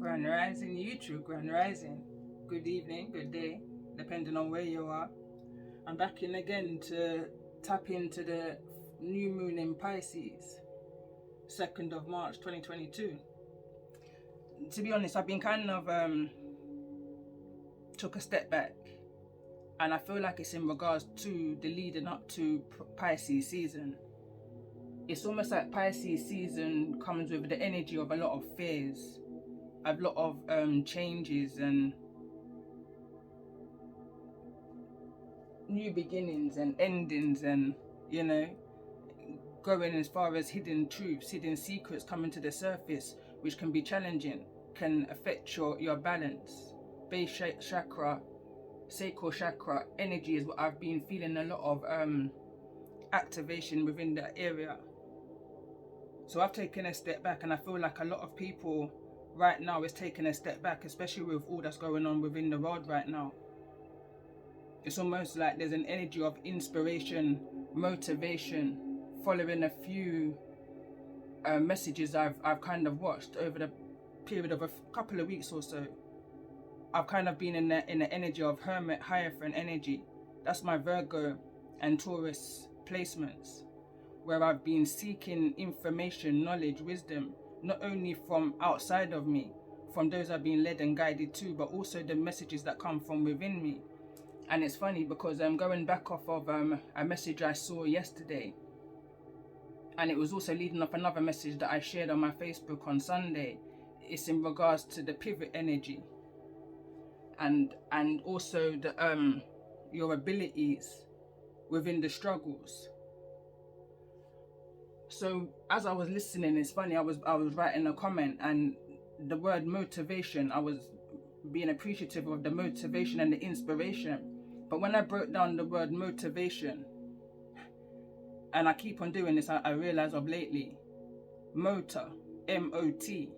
Grand Rising, YouTube Grand Rising. Good evening, good day, depending on where you are. I'm back in again to tap into the new moon in Pisces, 2nd of March 2022. To be honest, I've been kind of took a step back, and I feel like it's in regards to the leading up to Pisces season. It's almost like Pisces season comes with the energy of a lot of fears, a lot of changes and new beginnings and endings, and you know, going as far as hidden truths, hidden secrets coming to the surface, which can be challenging, can affect your balance. Base chakra, sacral chakra energy is what I've been feeling, a lot of activation within that area. So I've taken a step back, and I feel like a lot of people right now is taking a step back, especially with all that's going on within the world right now. It's almost like there's an energy of inspiration, motivation, following a few messages I've kind of watched over the period of a couple of weeks or so. I've kind of been in the energy of Hermit, Hierophant energy. That's my Virgo and Taurus placements, where I've been seeking information, knowledge, wisdom, not only from outside of me, from those I've been led and guided to, but also the messages that come from within me. And it's funny because I'm going back off of a message I saw yesterday, and it was also leading off another message that I shared on my Facebook on Sunday. It's in regards to the pivot energy, and also the your abilities within the struggles. So as I was listening, it's funny, I was writing a comment, and the word motivation, I was being appreciative of the motivation and the inspiration. But when I broke down the word motivation, and I keep on doing this, I realize of lately, motor, M-O-T.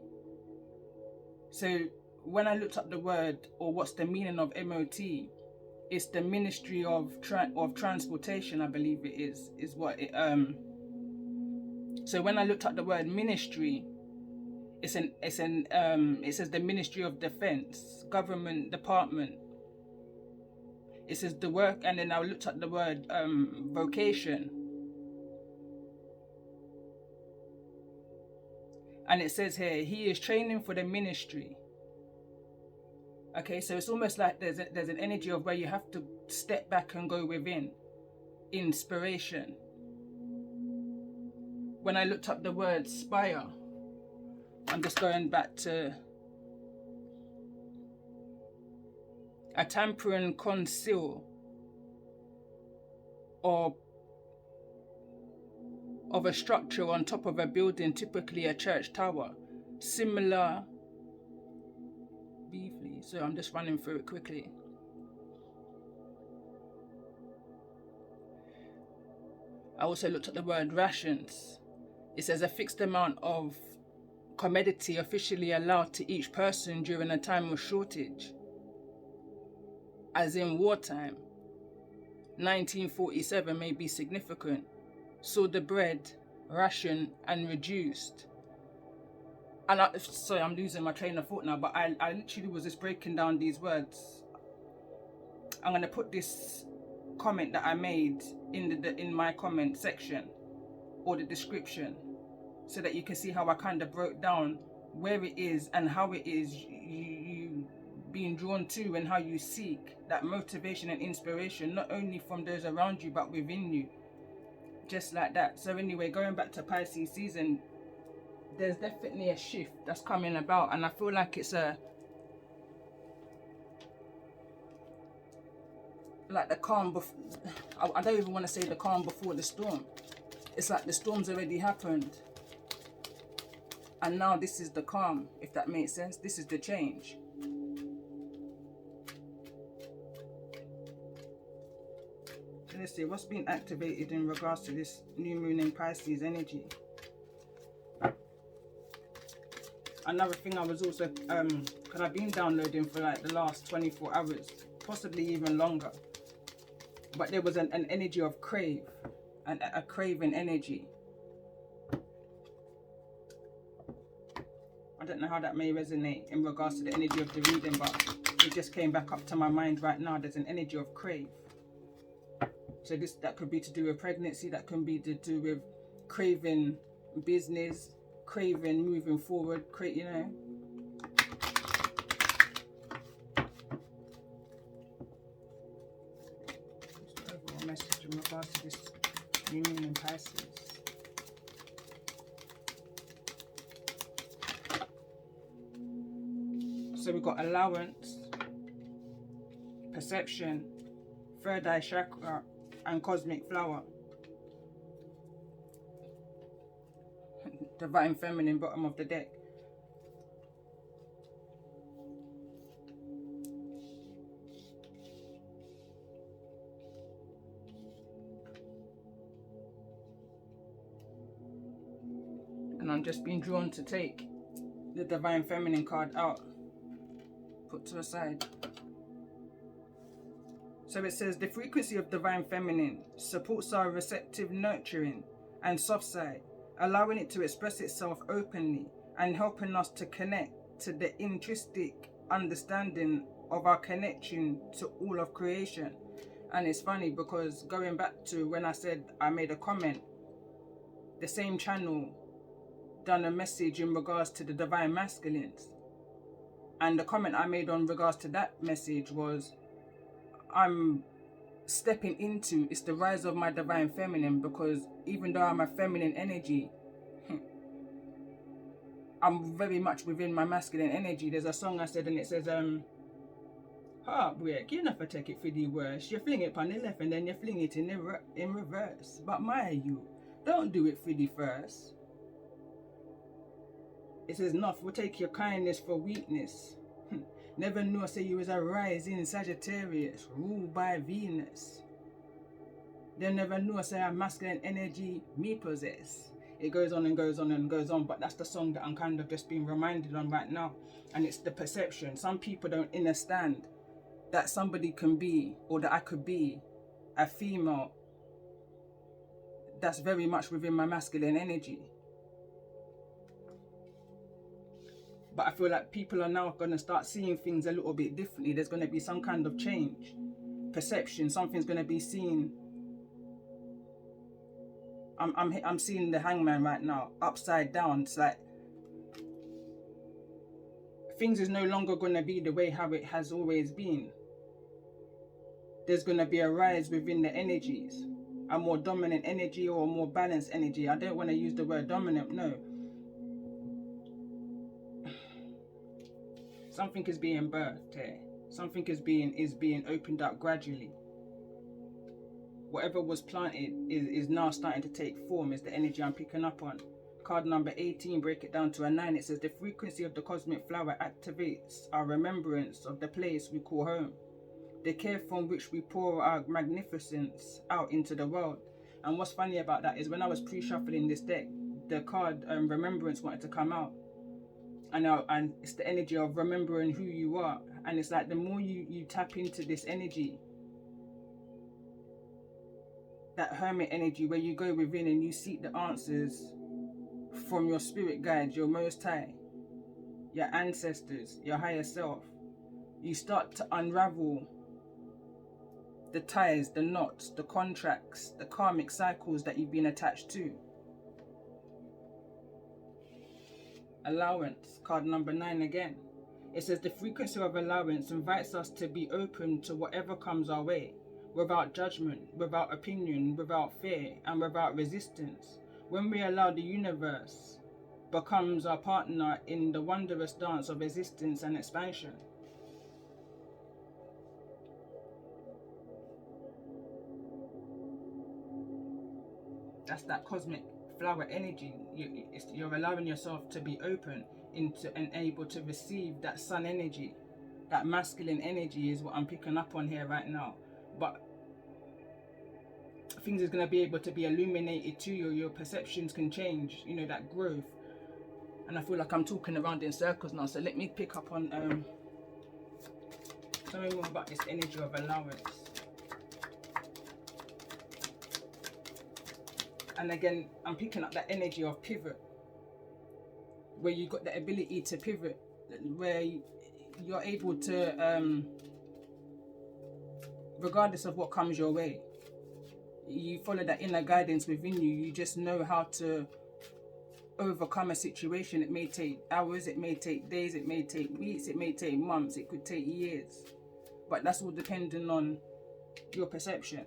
So when I looked up the word, or what's the meaning of M-O-T, it's the Ministry of Transportation, I believe it is what it so when I looked up the word ministry, it says the Ministry of Defense, government department. It says the work, and then I looked at the word vocation, and it says here, he is training for the ministry. Okay, so it's almost like there's an energy of where you have to step back and go within. Inspiration. When I looked up the word spire, I'm just going back to a tampering conceal or of a structure on top of a building, typically a church tower, similar briefly, so I'm just running through it quickly. I also looked at the word rations. It says a fixed amount of commodity officially allowed to each person during a time of shortage, as in wartime. 1947 may be significant. Saw the bread ration and reduced. And sorry, I'm losing my train of thought now, but I literally was just breaking down these words. I'm going to put this comment that I made in my comment section, or the description, so that you can see how I kind of broke down where it is and how it is you being drawn to, and how you seek that motivation and inspiration, not only from those around you but within you, just like that. So anyway, going back to Pisces season, there's definitely a shift that's coming about, and I feel like it's like the calm I don't even want to say the calm before the storm. It's like the storm's already happened, and now this is the calm, if that makes sense. This is the change. So let's see what's been activated in regards to this new moon in Pisces energy. Another thing I was also, because I've been downloading for like the last 24 hours, possibly even longer, but there was an energy of crave, a craving energy. don't know how that may resonate in regards to the energy of the reading, but it just came back up to my mind right now. There's an energy of crave. So that could be to do with pregnancy, that can be to do with craving business, craving moving forward, you know. Just the overall message in regards to this new moon in Pisces. So we've got allowance, perception, third eye chakra, and cosmic flower. Divine feminine, bottom of the deck. And I'm just being drawn to take the divine feminine card out, put to the side. So it says, the frequency of divine feminine supports our receptive nurturing and soft side, allowing it to express itself openly and helping us to connect to the intrinsic understanding of our connection to all of creation. And it's funny because going back to when I said I made a comment, the same channel done a message in regards to the divine masculines. And the comment I made on regards to that message was, I'm stepping into, it's the rise of my divine feminine, because even though I'm a feminine energy, I'm very much within my masculine energy. There's a song I said and it says, heartbreak, you never take it for the worst. You fling it on the left and then you fling it in reverse. But you, don't do it for the first. It says, enough will take your kindness for weakness. Never know say you was a rising Sagittarius, ruled by Venus. They never know say a masculine energy me possess. It goes on and goes on and goes on, but that's the song that I'm kind of just being reminded on right now. And it's the perception. Some people don't understand that somebody can be, or that I could be, a female that's very much within my masculine energy. But I feel like people are now going to start seeing things a little bit differently. There's going to be some kind of change. Perception, something's going to be seen. I'm seeing the hangman right now, upside down. It's like things is no longer going to be the way how it has always been. There's going to be a rise within the energies. A more dominant energy or a more balanced energy. I don't want to use the word dominant, no. Something is being birthed here. Something is being opened up gradually. Whatever was planted is now starting to take form, is the energy I'm picking up on. Card number 18, break it down to a 9. It says, the frequency of the cosmic flower activates our remembrance of the place we call home. The care from which we pour our magnificence out into the world. And what's funny about that is when I was pre-shuffling this deck, the card remembrance wanted to come out. And it's the energy of remembering who you are. And it's like the more you tap into this energy, that hermit energy where you go within and you seek the answers from your spirit guides, your most high, your ancestors, your higher self, you start to unravel the ties, the knots, the contracts, the karmic cycles that you've been attached to. Allowance, card number 9 again. It says, the frequency of allowance invites us to be open to whatever comes our way, without judgment, without opinion, without fear, and without resistance. When we allow the universe becomes our partner in the wondrous dance of existence and expansion. That's that cosmic flower energy. You're allowing yourself to be open into and able to receive that sun energy. That masculine energy is what I'm picking up on here right now. But things is going to be able to be illuminated to you. Your perceptions can change, you know, that growth. And I feel like I'm talking around in circles now. So let me pick up on something more about this energy of allowance. And again, I'm picking up that energy of pivot. where you got the ability to pivot, where you're able to, regardless of what comes your way, you follow that inner guidance within you. You just know how to overcome a situation. It may take hours, it may take days, it may take weeks, it may take months, it could take years, but that's all depending on your perception.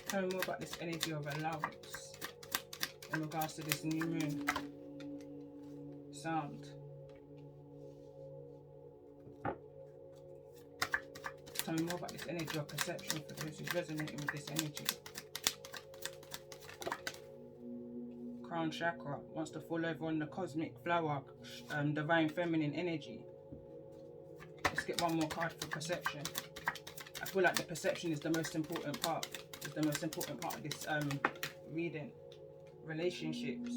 Tell me more about this energy of allowance in regards to this new moon sound. Tell me more about this energy of perception for those who's resonating with this energy. Crown chakra wants to fall over on the cosmic flower, divine feminine energy. Let's get one more card for perception. I feel like the perception is the most important part. It's the most important part of this reading. Relationships.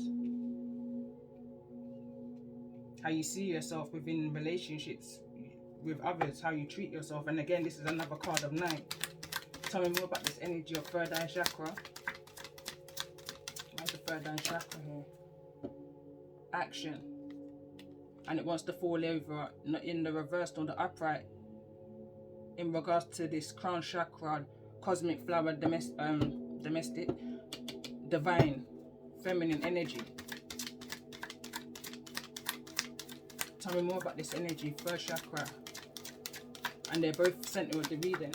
How you see yourself within relationships with others, how you treat yourself. And again, this is another card of 9. Tell me more about this energy of third eye chakra. Where's the third eye chakra here? Action. And it wants to fall over in the reversed or the upright in regards to this crown chakra, cosmic flower, domestic, divine, feminine energy. Tell me more about this energy, first chakra. And they're both centered with the reading.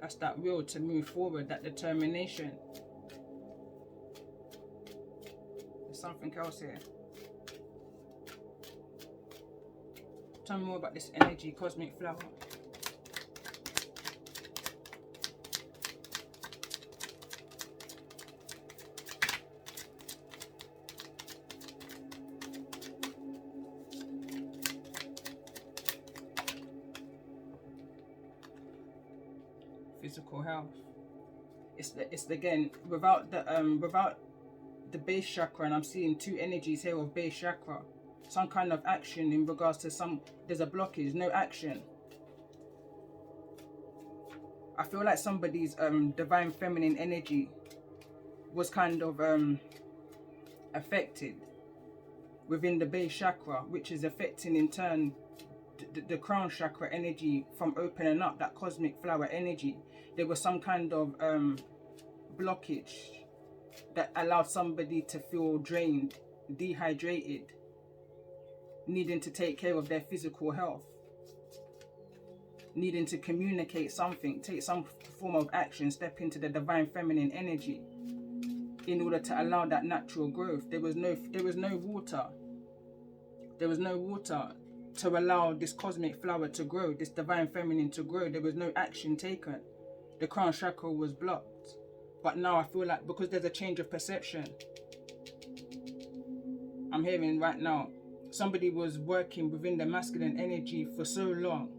That's that will to move forward, that determination. There's something else here. Tell me more about this energy, cosmic flower. Physical health. It's again without the base chakra, and I'm seeing 2 energies here of base chakra. Some kind of action in regards to there's a blockage, no action. I feel like somebody's divine feminine energy was kind of affected within the base chakra, which is affecting in turn the crown chakra energy from opening up, that cosmic flower energy. There was some kind of blockage that allowed somebody to feel drained, dehydrated, needing to take care of their physical health, needing to communicate something, take some form of action, step into the divine feminine energy in order to allow that natural growth. There was no water. There was no water to allow this cosmic flower to grow, this divine feminine to grow. There was no action taken. The crown chakra was blocked. But now I feel like because there's a change of perception, I'm hearing right now, somebody was working within the masculine energy for so long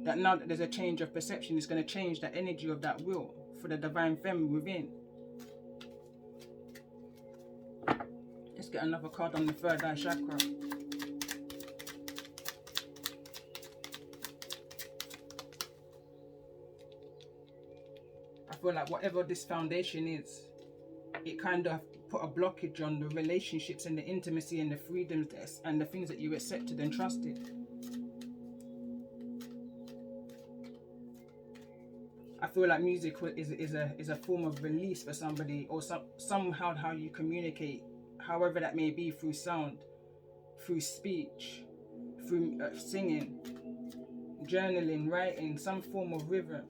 that now that there's a change of perception, it's going to change the energy of that will for the divine feminine within. Let's get another card on the third eye chakra. I feel like whatever this foundation is, it kind of put a blockage on the relationships and the intimacy and the freedoms and the things that you accepted and trusted. I feel like music is a form of release for somebody, or somehow how you communicate, however that may be, through sound, through speech, through singing, journaling, writing, some form of rhythm.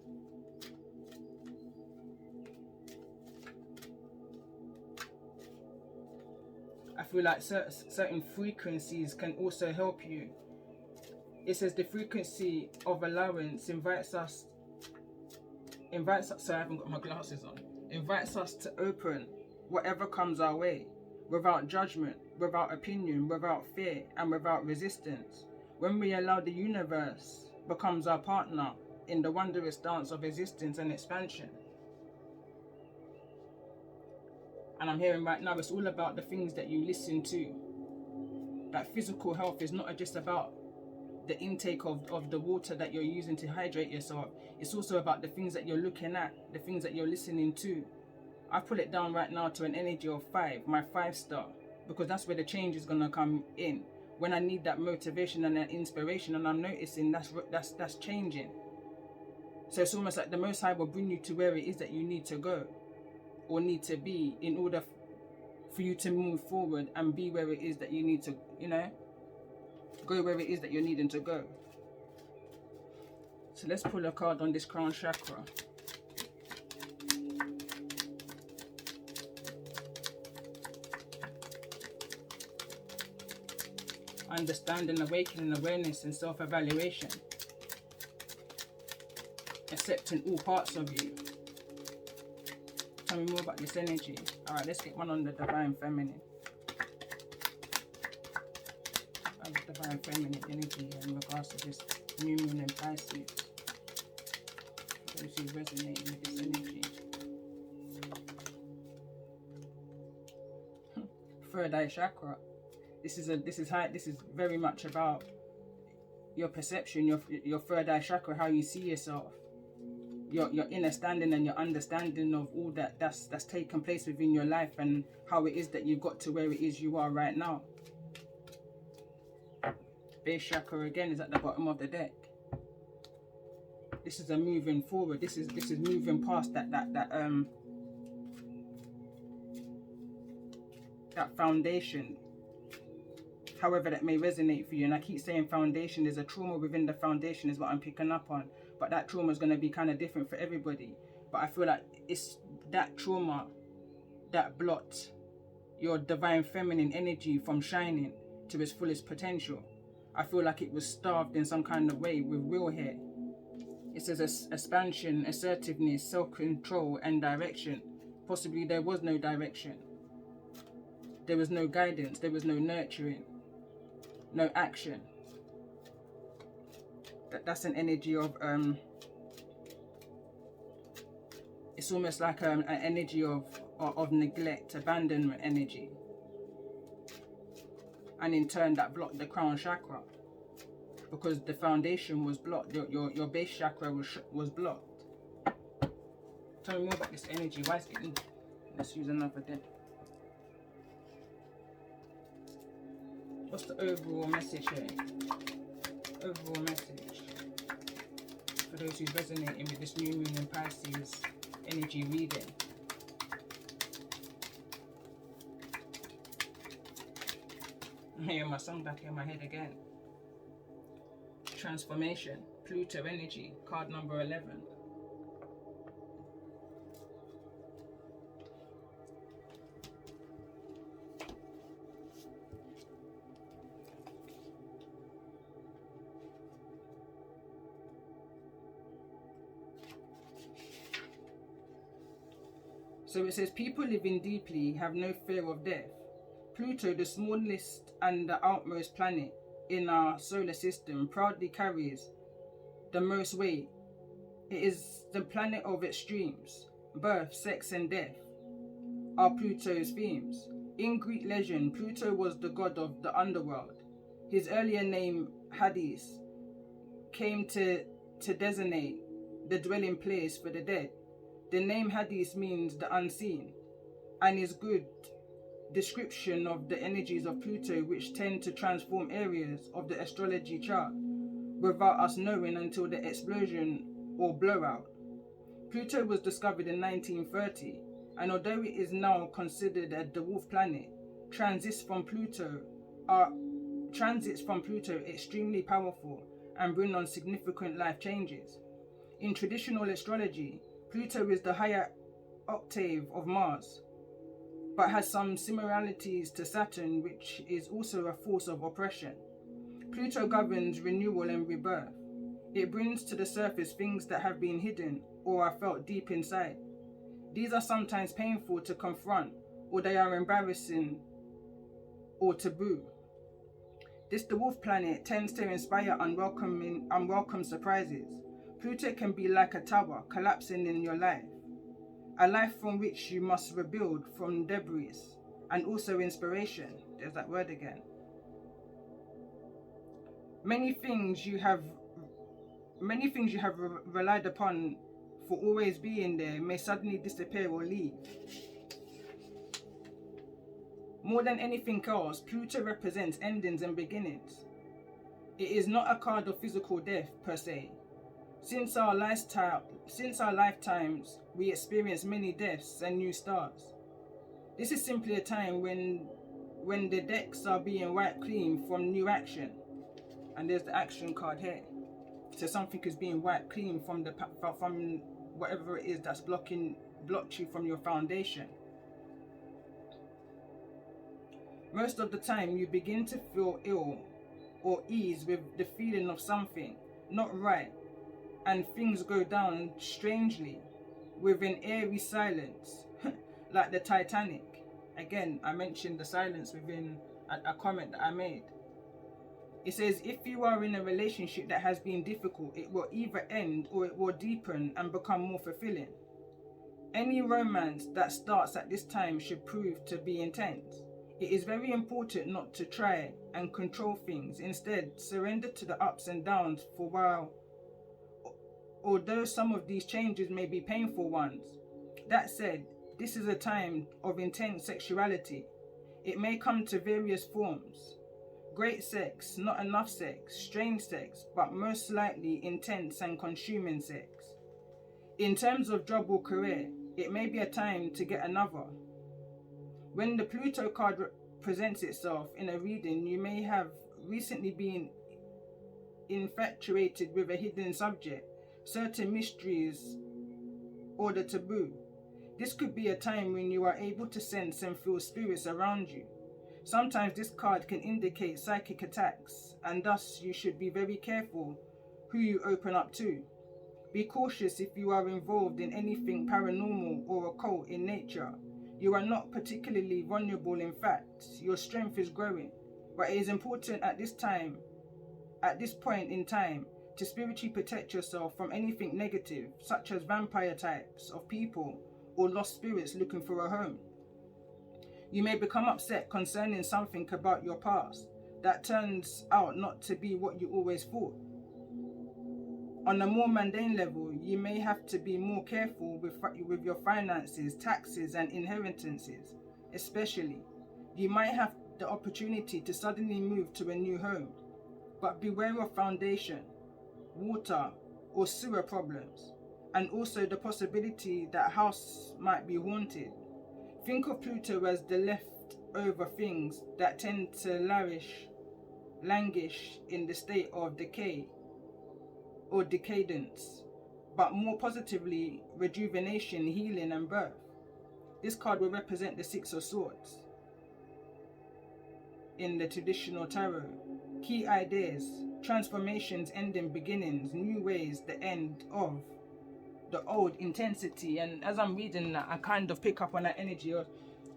I feel like certain frequencies can also help you. It says the frequency of allowance invites us, sorry, I haven't got my glasses on. Invites us to open whatever comes our way, without judgment, without opinion, without fear, and without resistance. When we allow the universe becomes our partner in the wondrous dance of existence and expansion. And I'm hearing right now, it's all about the things that you listen to. That physical health is not just about the intake of the water that you're using to hydrate yourself. It's also about the things that you're looking at, the things that you're listening to. I put it down right now to an energy of 5, my 5-star, because that's where the change is gonna come in. When I need that motivation and that inspiration, and I'm noticing that's changing. So it's almost like the Most High will bring you to where it is that you need to go, or need to be, in order for you to move forward and be where it is that you need to, go where it is that you're needing to go. So let's pull a card on this crown chakra. Understanding, awakening, awareness, and self-evaluation. Accepting all parts of you. Tell me more about this energy. Alright, let's get one on the Divine Feminine. The Divine Feminine energy in regards to this new moon in Pisces. For those who resonate with this energy. Third eye chakra. This is very much about your perception, your third eye chakra, how you see yourself, your inner standing and your understanding of all that's taken place within your life, and how it is that you've got to where it is you are right now. Base chakra again is at the bottom of the deck. This is a moving forward. This is moving past that foundation. However that may resonate for you, and I keep saying foundation, there's a trauma within the foundation is what I'm picking up on, but that trauma is going to be kind of different for everybody. But I feel like it's that trauma that blocked your Divine Feminine energy from shining to its fullest potential. I feel like it was starved in some kind of way with will here. It says expansion, assertiveness, self-control, and direction. Possibly there was no direction. There was no guidance. There was no nurturing. No action. That's an energy of it's almost like an energy of neglect, abandonment energy, and in turn that blocked the crown chakra, because the foundation was blocked. Your base chakra was blocked. Tell me more about this energy. Why is it? Let's use another deck. What's the overall message here? Overall message for those who's resonating with this new moon in Pisces energy reading. I'm hearing my song back in my head again. Transformation, Pluto energy, card number 11. So it says, people living deeply have no fear of death. Pluto, the smallest and the outmost planet in our solar system, proudly carries the most weight. It is the planet of extremes. Birth, sex, and death are Pluto's themes. In Greek legend, Pluto was the god of the underworld. His earlier name, Hades, came to designate the dwelling place for the dead. The name Hades means the unseen, and is good description of the energies of Pluto, which tend to transform areas of the astrology chart without us knowing until the explosion or blowout. Pluto was discovered in 1930, and although it is now considered a dwarf planet, transits from Pluto are extremely powerful and bring on significant life changes. In traditional astrology, Pluto is the higher octave of Mars, but has some similarities to Saturn, which is also a force of oppression. Pluto governs renewal and rebirth. It brings to the surface things that have been hidden or are felt deep inside. These are sometimes painful to confront, or they are embarrassing or taboo. This dwarf planet tends to inspire unwelcome surprises. Pluto can be like a tower collapsing in your life, a life from which you must rebuild from debris, and also inspiration. There's that word again. Many things you have relied upon for always being there may suddenly disappear or leave. More than anything else, Pluto represents endings and beginnings. It is not a card of physical death per se. Since our lifetimes, we experience many deaths and new starts. This is simply a time when the decks are being wiped clean from new action. And there's the action card here. So something is being wiped clean from whatever it is that's blocked you from your foundation. Most of the time, you begin to feel ill or ease with the feeling of something not right, and things go down strangely with an eerie silence, like the Titanic. Again, I mentioned the silence within a comment that I made. It says, if you are in a relationship that has been difficult, it will either end or it will deepen and become more fulfilling. Any romance that starts at this time should prove to be intense. It is very important not to try and control things. Instead, surrender to the ups and downs for a while. Although some of these changes may be painful ones. That said, this is a time of intense sexuality. It may come to various forms. Great sex, not enough sex, strange sex, but most likely intense and consuming sex. In terms of job or career, it may be a time to get another. When the Pluto card presents itself in a reading, you may have recently been infatuated with a hidden subject, certain mysteries, or the taboo. This could be a time when you are able to sense and feel spirits around you. Sometimes this card can indicate psychic attacks, and thus you should be very careful who you open up to. Be cautious if you are involved in anything paranormal or occult in nature. You are not particularly vulnerable. In fact, your strength is growing. But it is important at this point in time, to spiritually protect yourself from anything negative, such as vampire types of people or lost spirits looking for a home. You may become upset concerning something about your past that turns out not to be what you always thought. On a more mundane level, you may have to be more careful with your finances, taxes, and inheritances. Especially, you might have the opportunity to suddenly move to a new home, but beware of foundation, water, or sewer problems, and also the possibility that house might be haunted. Think of Pluto as the leftover things that tend to languish in the state of decay or decadence, but more positively, rejuvenation, healing, and birth. This card will represent the Six of Swords in the traditional tarot. Key ideas, transformations, ending, beginnings, new ways, the end of the old, intensity. And as I'm reading that, I kind of pick up on that energy.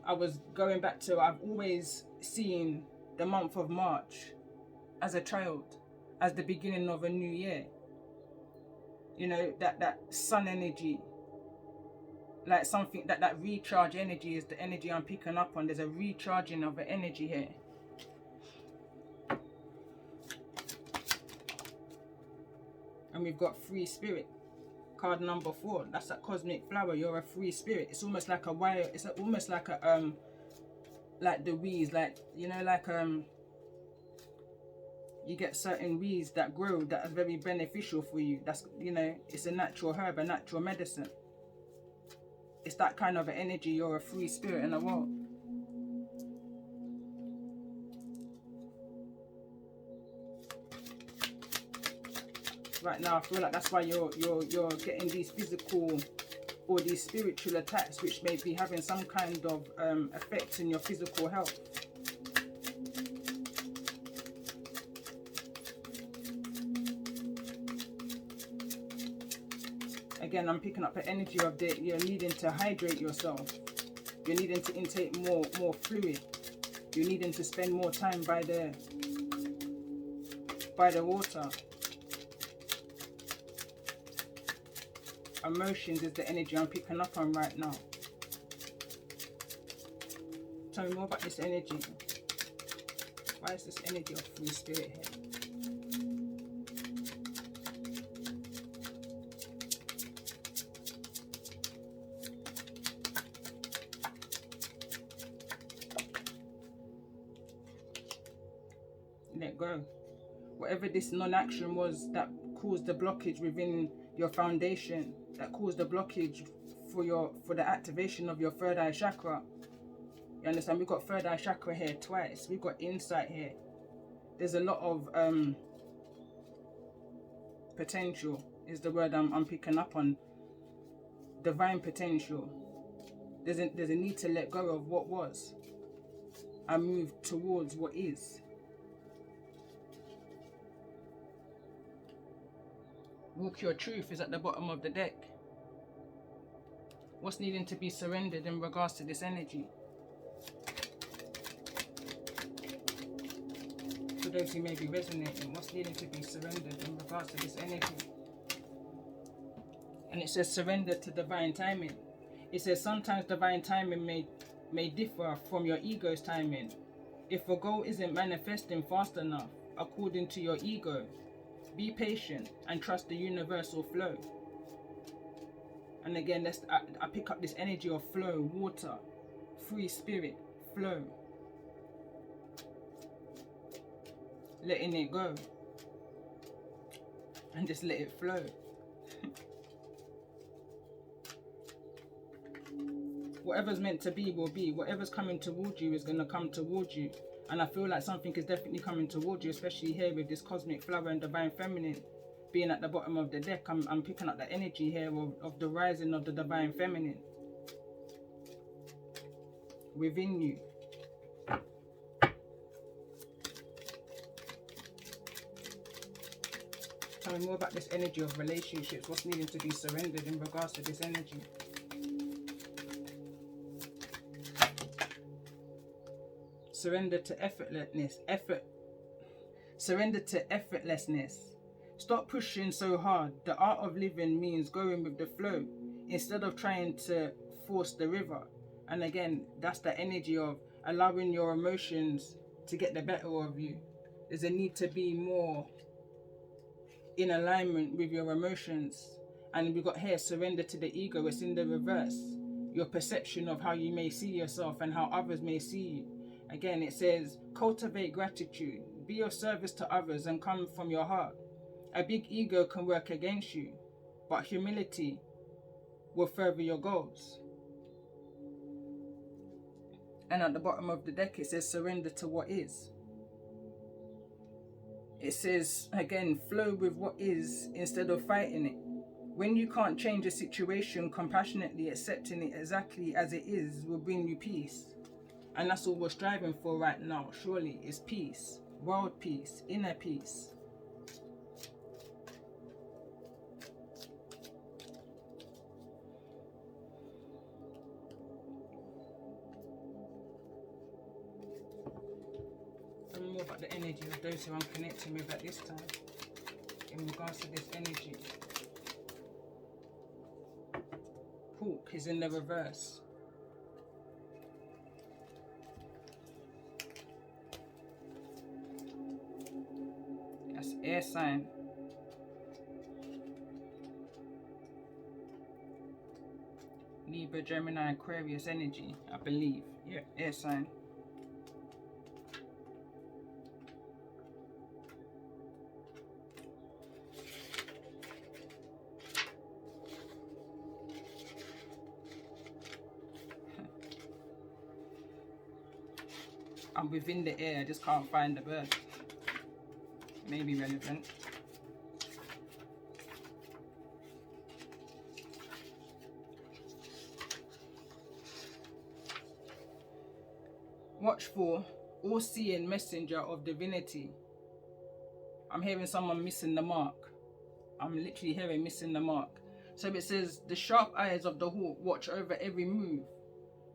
I was going back to, I've always seen the month of March as a child, as the beginning of a new year. You know, that sun energy, like something that recharge energy is the energy I'm picking up on. There's a recharging of the energy here. And we've got free spirit. Card number 4. That's that cosmic flower. You're a free spirit. It's almost like a wire. It's almost like a like the weeds, like, you know, like you get certain weeds that grow that are very beneficial for you. That's, you know, it's a natural herb, a natural medicine. It's that kind of an energy. You're a free spirit in the world. Right now, I feel like that's why you're getting these physical or these spiritual attacks, which may be having some kind of effect in your physical health. Again, I'm picking up the energy of you're needing to hydrate yourself. You're needing to intake more fluid. You're needing to spend more time by the water. Emotions is the energy I'm picking up on right now. Tell me more about this energy. Why is this energy of free spirit here? go. Whatever this non-action was that caused the blockage within your foundation, that caused the blockage for the activation of your third eye chakra. You understand? We've got third eye chakra here twice. We've got insight here. There's a lot of potential is the word I'm picking up on. Divine potential. There's a need to let go of what was and move towards what is. Walk your truth is at the bottom of the deck. What's needing to be surrendered in regards to this energy? For those who may be resonating, what's needing to be surrendered in regards to this energy? And it says surrender to divine timing. It says sometimes divine timing may differ from your ego's timing. If a goal isn't manifesting fast enough according to your ego, be patient and trust the universal flow. And again, I pick up this energy of flow, water, free spirit, flow. Letting it go. And just let it flow. Whatever's meant to be will be. Whatever's coming towards you is going to come towards you. And I feel like something is definitely coming towards you, especially here with this cosmic flower and divine feminine being at the bottom of the deck. I'm picking up the energy here of the rising of the divine feminine within you. Tell me more about this energy of relationships. What's needing to be surrendered in regards to this energy? Surrender to effortlessness. Surrender to effortlessness. Stop pushing so hard. The art of living means going with the flow instead of trying to force the river. And again, that's the energy of allowing your emotions to get the better of you. There's a need to be more in alignment with your emotions. And we got here, surrender to the ego. It's in the reverse. Your perception of how you may see yourself and how others may see you. Again, it says, cultivate gratitude, be of service to others and come from your heart. A big ego can work against you, but humility will further your goals. And at the bottom of the deck, it says, surrender to what is. It says, again, flow with what is instead of fighting it. When you can't change a situation, compassionately accepting it exactly as it is will bring you peace. And that's all we're striving for right now, surely, is peace. World peace, inner peace. Tell me more about the energy of those who I'm connecting with at this time, in regards to this energy. Hawk is in the reverse. Air sign. Libra, Gemini, Aquarius energy, I believe. Yeah, air sign. I'm within the air, I just can't find the bird. May be relevant. Watch for all-seeing messenger of divinity. I'm hearing someone missing the mark. I'm literally hearing missing the mark. So it says, the sharp eyes of the hawk watch over every move.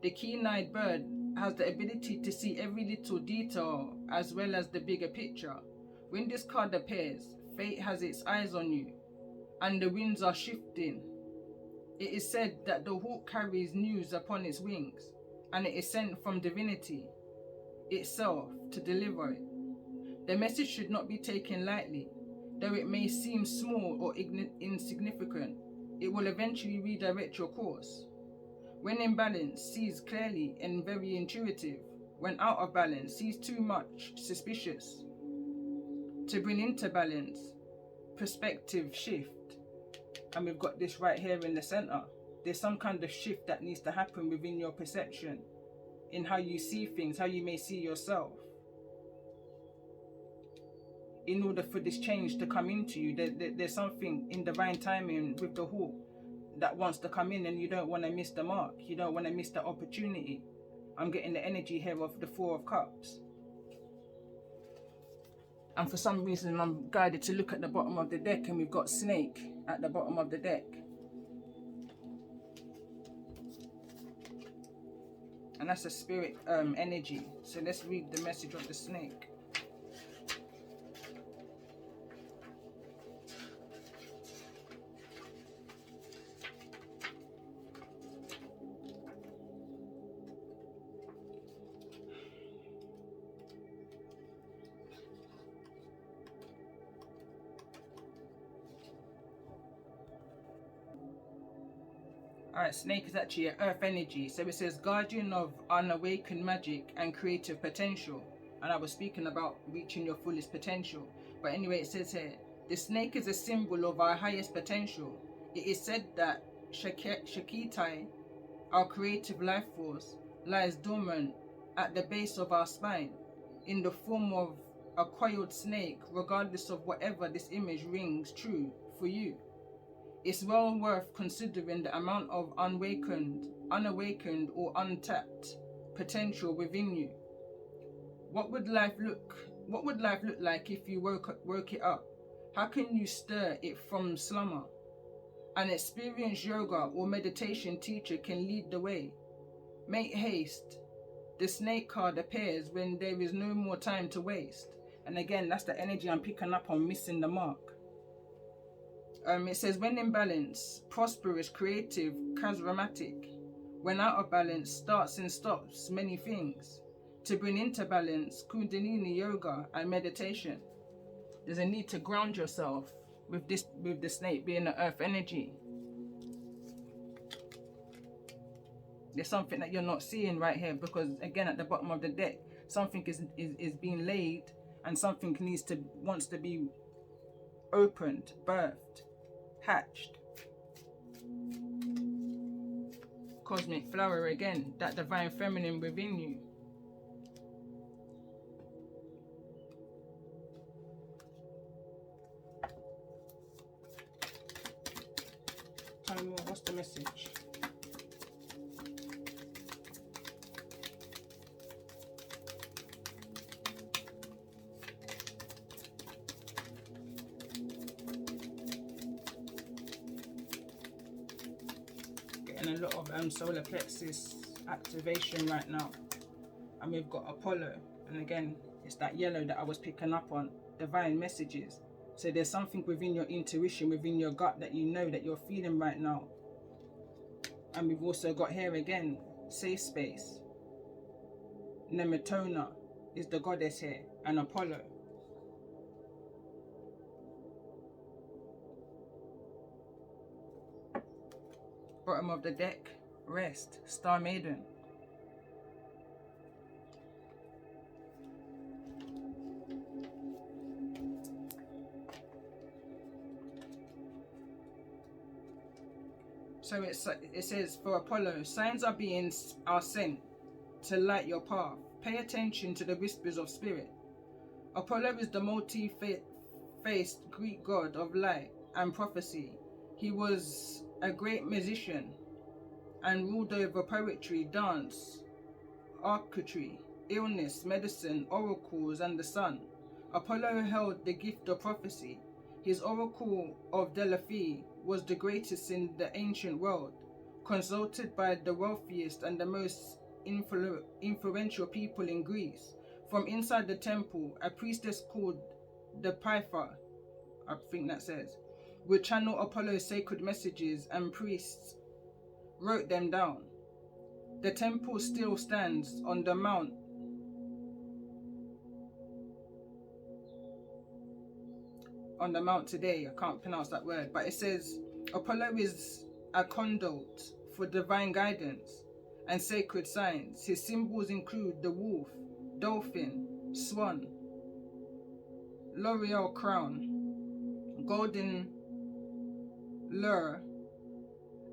The keen-eyed bird has the ability to see every little detail as well as the bigger picture. When this card appears, fate has its eyes on you, and the winds are shifting. It is said that the hawk carries news upon its wings, and it is sent from divinity itself to deliver it. The message should not be taken lightly, though it may seem small or insignificant. It will eventually redirect your course. When in balance, sees clearly and very intuitive. When out of balance, sees too much, suspicious. to bring into balance, perspective shift. And we've got this right here in the center. There's some kind of shift that needs to happen within your perception, in how you see things, how you may see yourself. In order for this change to come into you, there's something in divine timing with the Hawk that wants to come in, and you don't want to miss the mark. You don't want to miss the opportunity. I'm getting the energy here of the Four of Cups. And for some reason, I'm guided to look at the bottom of the deck, and we've got Snake at the bottom of the deck. And that's a spirit energy. So let's read the message of the snake. Alright, snake is actually an earth energy. So it says guardian of unawakened magic and creative potential. And I was speaking about reaching your fullest potential. But anyway, it says here, the snake is a symbol of our highest potential. It is said that Shakitai, our creative life force, lies dormant at the base of our spine in the form of a coiled snake, regardless of whatever this image rings true for you. It's well worth considering the amount of unawakened or untapped potential within you. What would life look like if you woke it up? How can you stir it from slumber? An experienced yoga or meditation teacher can lead the way. Make haste. The snake card appears when there is no more time to waste. And again, that's the energy I'm picking up on missing the mark. It says, when in balance, prosperous, creative, charismatic. When out of balance, starts and stops many things. To bring into balance, Kundalini yoga and meditation. There's a need to ground yourself with the snake being the earth energy. There's something that you're not seeing right here, because again, at the bottom of the deck, something is being laid, and something wants to be opened, birthed, hatched. Cosmic flower again, that divine feminine within you. Tell me more, what's the message? A lot of solar plexus activation right now, and we've got Apollo, and again it's that yellow that I was picking up on, divine messages. So there's something within your intuition, within your gut, that you know that you're feeling right now. And we've also got here again, safe space. Nemetona is the goddess here, and Apollo. Bottom of the deck, rest, Star Maiden. So it says for Apollo, signs are sent to light your path. Pay attention to the whispers of spirit. Apollo is the multi-faced Greek god of light and prophecy. He was a great musician and ruled over poetry, dance, archery, illness, medicine, oracles, and the sun. Apollo held the gift of prophecy. His oracle of Delphi was the greatest in the ancient world, consulted by the wealthiest and the most influential people in Greece. From inside the temple, a priestess called the Pythia, I think that says, would channel Apollo's sacred messages, and priests wrote them down. The temple still stands on the mount today. I can't pronounce that word, but it says Apollo is a conduit for divine guidance and sacred signs. His symbols include the wolf, dolphin, swan, L'Oreal crown, golden lure,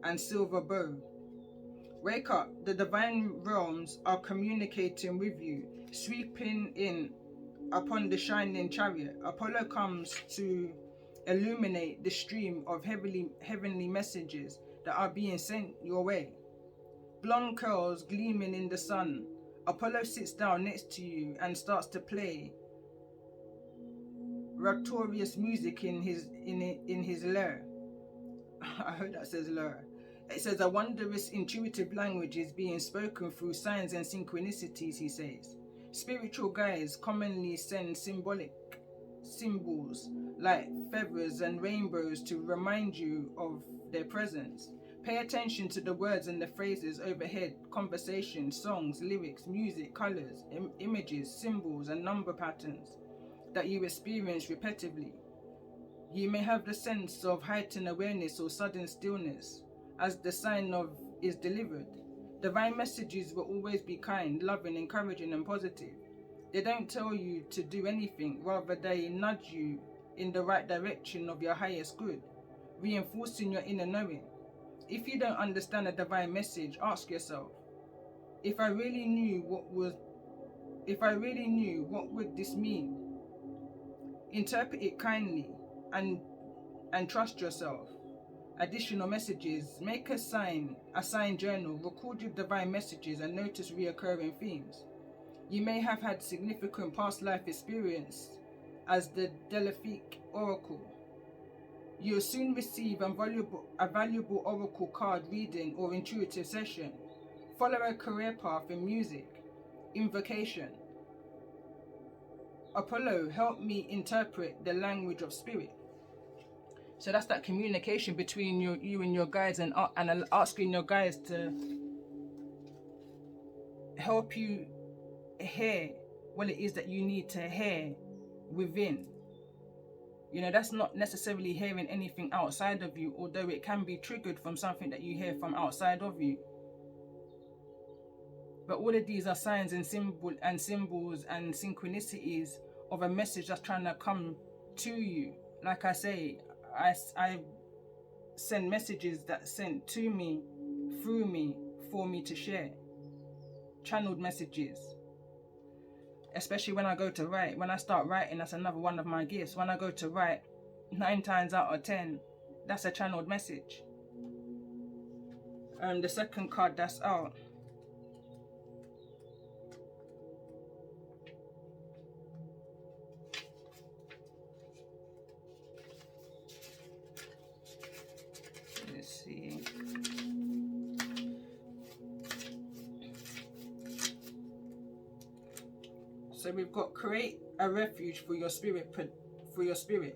and silver bow. Wake up, the divine realms are communicating with you, sweeping in upon the shining chariot. Apollo comes to illuminate the stream of heavenly messages that are being sent your way. Blonde curls gleaming in the sun. Apollo sits down next to you and starts to play rapturous music in his lair. I hope that says lair. It says a wondrous intuitive language is being spoken through signs and synchronicities, he says. Spiritual guides commonly send symbolic symbols like feathers and rainbows to remind you of their presence. Pay attention to the words and the phrases overhead, conversations, songs, lyrics, music, colors, images, symbols, and number patterns that you experience repetitively. You may have the sense of heightened awareness or sudden stillness as the sign of is delivered. Divine messages will always be kind, loving, encouraging, and positive. They don't tell you to do anything, rather they nudge you in the right direction of your highest good, reinforcing your inner knowing. If you don't understand a divine message, ask yourself, if I really knew what would this mean? Interpret it kindly and trust yourself. Additional messages. Make a sign journal. Record your divine messages and notice reoccurring themes. You may have had significant past life experience as the Delphic Oracle. You'll soon receive a valuable oracle card reading or intuitive session. Follow a career path in music. Invocation. Apollo, help me interpret the language of spirit. So that's that communication between you and your guides, and asking your guides to help you hear what it is that you need to hear within. You know, that's not necessarily hearing anything outside of you, although it can be triggered from something that you hear from outside of you. But all of these are signs and symbols and synchronicities of a message that's trying to come to you. Like I say, I send messages that sent to me, through me, for me to share. Channeled messages. Especially when I go to write. When I start writing, that's another one of my gifts. When I go to write, 9 times out of 10, that's a channeled message. The second card that's out. Let's see. So we've got create a refuge for your spirit.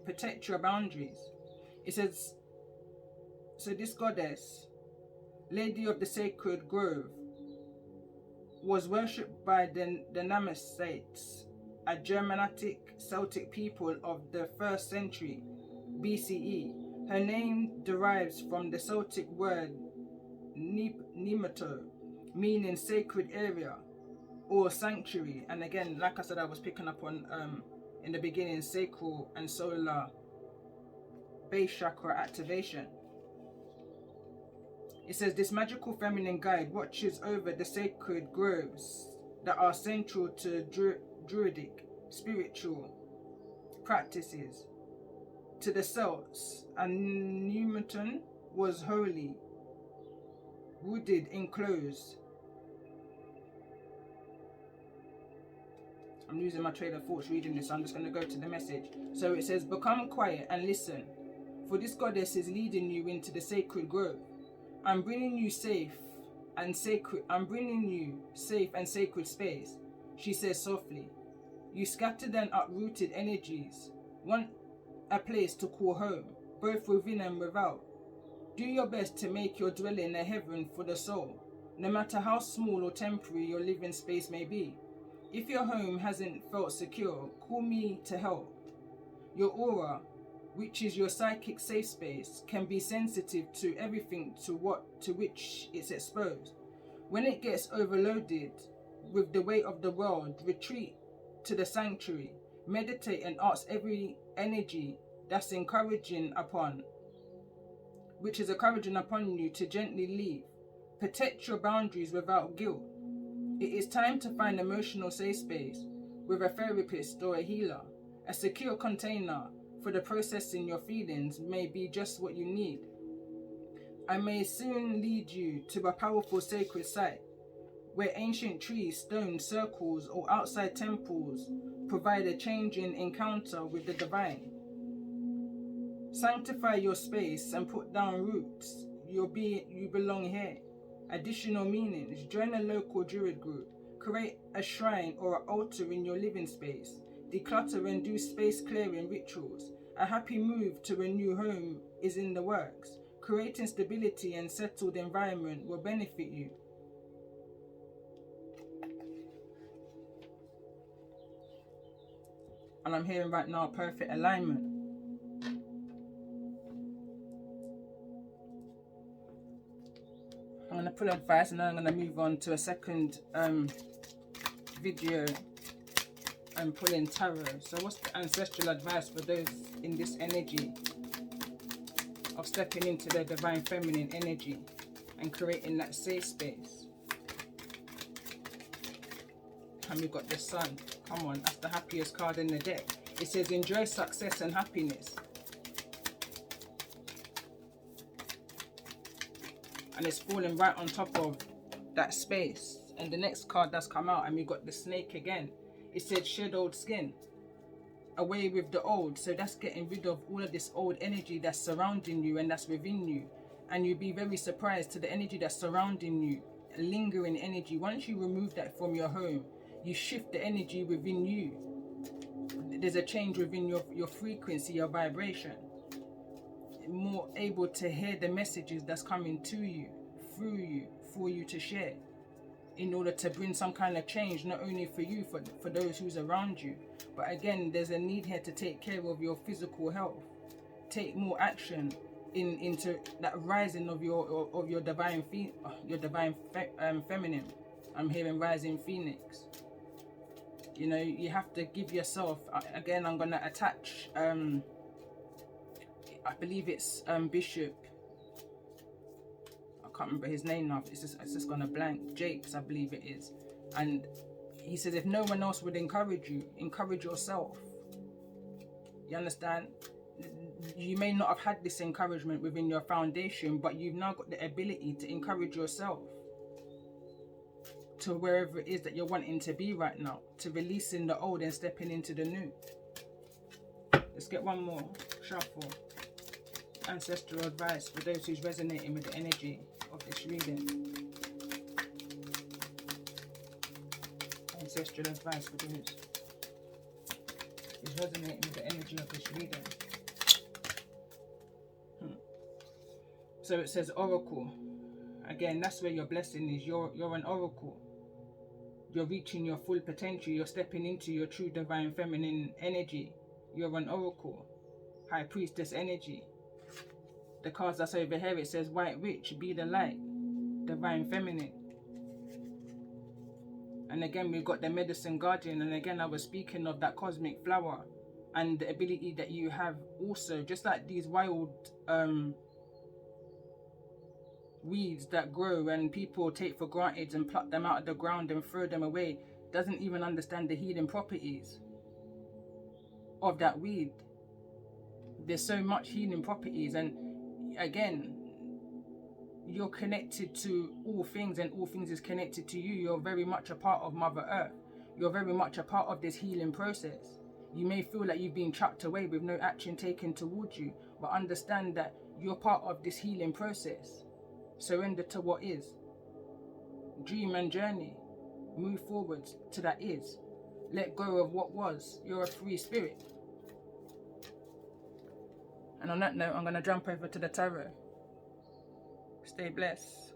Protect your boundaries. It says, so this goddess, Lady of the Sacred Grove, was worshipped by the Namastates, a Germanic Celtic people of the 1st century BCE. Her name derives from the Celtic word Nemeto, meaning sacred area or sanctuary. And again, like I said, I was picking up on in the beginning, sacral and solar base chakra activation. It says this magical feminine guide watches over the sacred groves that are central to druidic spiritual practices. To the Celts, and Numiton was holy, wooded, enclosed. I'm losing my train of thoughts reading this, so I'm just going to go to the message. So it says, become quiet and listen, for this goddess is leading you into the sacred grove. I'm bringing you safe and sacred space, she says softly. You scattered and uprooted energies want a place to call home, both within and without. Do your best to make your dwelling a heaven for the soul, no matter how small or temporary your living space may be. If your home hasn't felt secure, call me to help. Your aura, which is your psychic safe space, can be sensitive to everything to which it's exposed. When it gets overloaded with the weight of the world, retreat to the sanctuary. Meditate and ask every energy that's encouraging upon, which is encouraging upon you, to gently leave. Protect your boundaries without guilt. It is time to find emotional safe space with a therapist or a healer. A secure container for the processing your feelings may be just what you need. I may soon lead you to a powerful sacred site where ancient trees, stones, circles, or outside temples provide a changing encounter with the divine. Sanctify your space and put down roots. You belong here. Additional meanings: join a local druid group. Create a shrine or an altar in your living space. Declutter and do space clearing rituals. A happy move to a new home is in the works. Creating stability and settled environment will benefit you. And I'm hearing right now perfect alignment. I'm going to pull advice and then I'm going to move on to a second video and pulling tarot. So what's the ancestral advice for those in this energy of stepping into their divine feminine energy and creating that safe space? And we've got the Sun. Come on, that's the happiest card in the deck. It says enjoy success and happiness. And it's falling right on top of that space. And the next card that's come out, and we got the Snake again. It said shed old skin, away with the old. So that's getting rid of all of this old energy that's surrounding you and that's within you. And you'd be very surprised to the energy that's surrounding you, lingering energy. Once you remove that from your home, you shift the energy within you. There's a change within your frequency, your vibration. More able to hear the messages that's coming to you, through you, for you to share, in order to bring some kind of change, not only for you, for those who's around you. But again, there's a need here to take care of your physical health. Take more action into that rising of your divine feminine. I'm hearing rising phoenix. You know, you have to give yourself, again, I'm going to attach, I believe it's Bishop, I can't remember his name now, it's just gone a blank, Jakes, I believe it is. And he says, if no one else would encourage you, encourage yourself. You understand? You may not have had this encouragement within your foundation, but you've now got the ability to encourage yourself to wherever it is that you're wanting to be right now, to releasing the old and stepping into the new. Let's get one more shuffle. Ancestral advice for those who's resonating with the energy of this reading. Ancestral advice for those who's resonating with the energy of this reading. So it says Oracle. Again, that's where your blessing is. You're an oracle. You're reaching your full potential. You're stepping into your true divine feminine energy. You're an oracle. High priestess energy. The cards that's over here, it says White Witch, be the light. Divine feminine. And again, we've got the medicine guardian. And again, I was speaking of that cosmic flower and the ability that you have also, just like these wild weeds that grow and people take for granted and pluck them out of the ground and throw them away, doesn't even understand the healing properties of that weed. There's so much healing properties, and again, you're connected to all things and all things is connected to you. You're very much a part of Mother Earth. You're very much a part of this healing process. You may feel like you've been chucked away with no action taken towards you, but understand that you're part of this healing process. Surrender to what is. Dream and journey. Move forward to that is. Let go of what was. You're a free spirit. And on that note, I'm going to jump over to the tarot. Stay blessed.